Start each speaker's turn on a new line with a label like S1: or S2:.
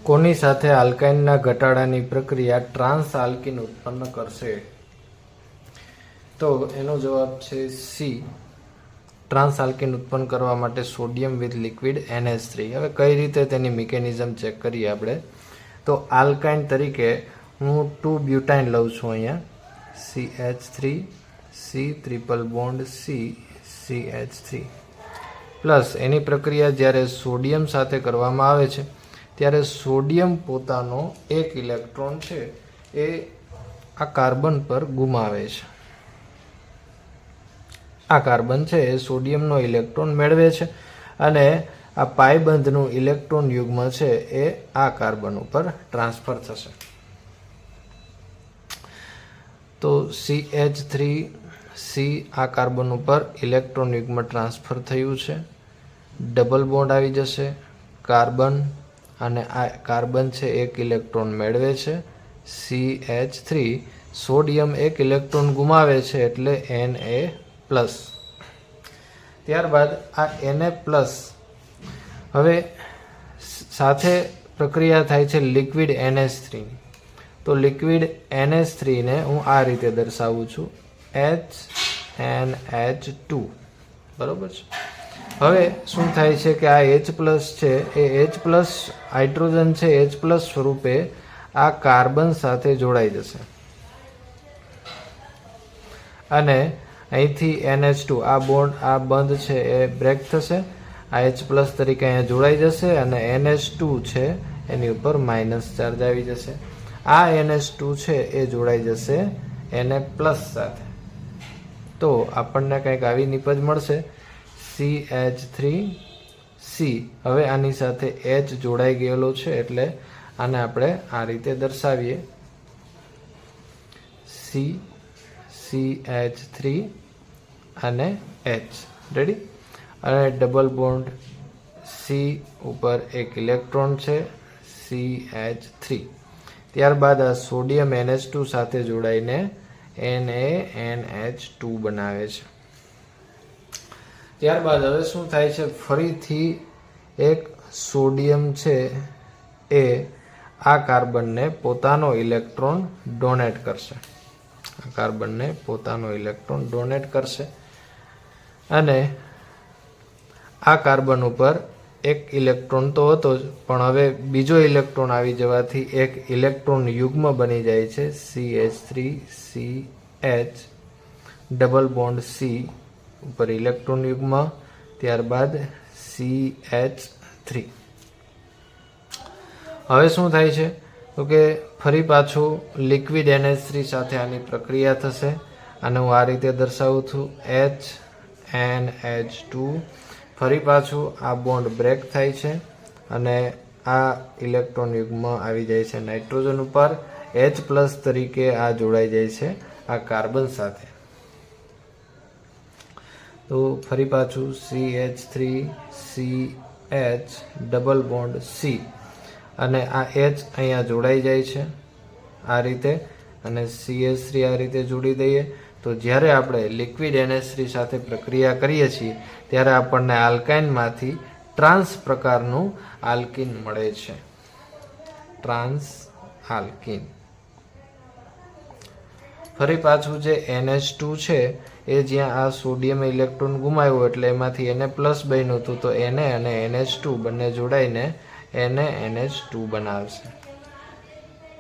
S1: કોની સાથે આલ્કાઇનના ઘટાડાની પ્રક્રિયા ટ્રાન્સ આલ્કીન ઉત્પન્ન કરશે? તો એનો જવાબ છે સી. ટ્રાન્સ આલ્કીન ઉત્પન્ન કરવા માટે સોડિયમ વિથ લિક્વિડ NH3. હવે કઈ રીતે તેની મિકેનિઝમ ચેક કરીએ આપણે. તો આલ્કાઇન તરીકે હું 2 બ્યુટાઇન લઉં છું અહીંયા, CH3 C triple bond C CH3 plus એની પ્રક્રિયા જ્યારે સોડિયમ સાથે કરવામાં આવે છે ત્યારે સોડિયમ પોતાનો એક ઇલેક્ટ્રોન છે એ આ કાર્બન પર ગુમાવે છે. આ કાર્બન છે એ સોડિયમનો ઇલેક્ટ્રોન મેળવે છે અને આ પાયબંધનું ઇલેક્ટ્રોન યુગ્મ છે એ આ કાર્બન ઉપર ટ્રાન્સફર થશે. તો CH3C આ કાર્બન ઉપર ઇલેક્ટ્રોન યુગ્મ ટ્રાન્સફર થયું છે, ડબલ બોન્ડ આવી જશે, કાર્બન અને આ કાર્બન છે એક ઇલેક્ટ્રોન મેળવે છે, CH3 સોડિયમ એક ઇલેક્ટ્રોન ગુમાવે છે એટલે Na+. ત્યારબાદ આ Na+ હવે સાથે પ્રક્રિયા થાય છે લિક્વિડ NH3. તો લિક્વિડ NH3 ને હું આ રીતે દર્શાવું છું, HNH2. બરોબર છે. હવે શું થાય છે કે આ H+ છે એ H+ હાઇડ્રોજન છે H+ સ્વરૂપે આ કાર્બન સાથે જોડાઈ જશે અને અહીંથી NH2 આ બોન્ડ આ બંધ છે એ બ્રેક થશે, આ H+ તરીકે અહીંયા જોડાઈ જશે અને NH2 છે એની ઉપર માઇનસ ચાર્જ આવી જશે. આ NH2 છે એ જોડાઈ જશે Na+ સાથે. તો આપણને કંઈક આવી નિપજ મળશે, CH3C. હવે આની સાથે H જોડાઈ ગયેલો છે એટલે આને આપણે આ રીતે દર્શાવીએ, CH3 અને H. રેડી. અને ડબલ બોન્ડ C ઉપર એક ઇલેક્ટ્રોન છે, CH3. ત્યારબાદ આ સોડિયમ NH2 સાથે જોડાઈને NaNH2 બનાવે છે. ત્યારબાદ હવે શું થાય છે, ફરીથી એક સોડિયમ છે એ આ કાર્બનને પોતાનો ઇલેક્ટ્રોન ડોનેટ કરશે, આ કાર્બનને પોતાનો ઇલેક્ટ્રોન ડોનેટ કરશે અને આ કાર્બન ઉપર એક ઇલેક્ટ્રોન તો હતો જ પણ હવે બીજો ઇલેક્ટ્રોન આવી જવાથી એક ઇલેક્ટ્રોન યુગ્મ બની જાય છે, CH3CH ડબલ બોન્ડ C ઉપર ઇલેક્ટ્રોન યુગ્મ, ત્યારબાદ CH3. હવે શું થાય છે તો કે ફરી પાછું લિક્વિડ NH3 સાથે આની પ્રક્રિયા થશે અને હું આ રીતે દર્શાવું છું, HNH2. ફરી પાછું આ બોન્ડ બ્રેક થાય છે અને આ ઇલેક્ટ્રોન યુગ્મ આવી જાય છે નાઇટ્રોજન ઉપર, H+ તરીકે આ જોડાઈ જાય છે આ કાર્બન સાથે. તો ફરી પાછું CH3CH ડબલ બોન્ડ C અને આ H અહીંયા જોડાઈ જાય છે આ રીતે અને CH3 આ રીતે જોડી દઈએ. તો જ્યારે આપણે લિક્વિડ NH3 સાથે પ્રક્રિયા કરીએ છીએ ત્યારે આપણને આલ્કાઇનમાંથી ટ્રાન્સ પ્રકારનું આલ્કીન મળે છે, ટ્રાન્સ આલ્કીન. ફરી પાછું જે NH2 છે એ જ્યાં આ સોડિયમ ઇલેક્ટ્રોન ગુમાવ્યો એટલે એમાંથી Na+ બન્યું હતું, તો Na અને NH2 બંને જોડાઈને NaNH2 બનાવશે.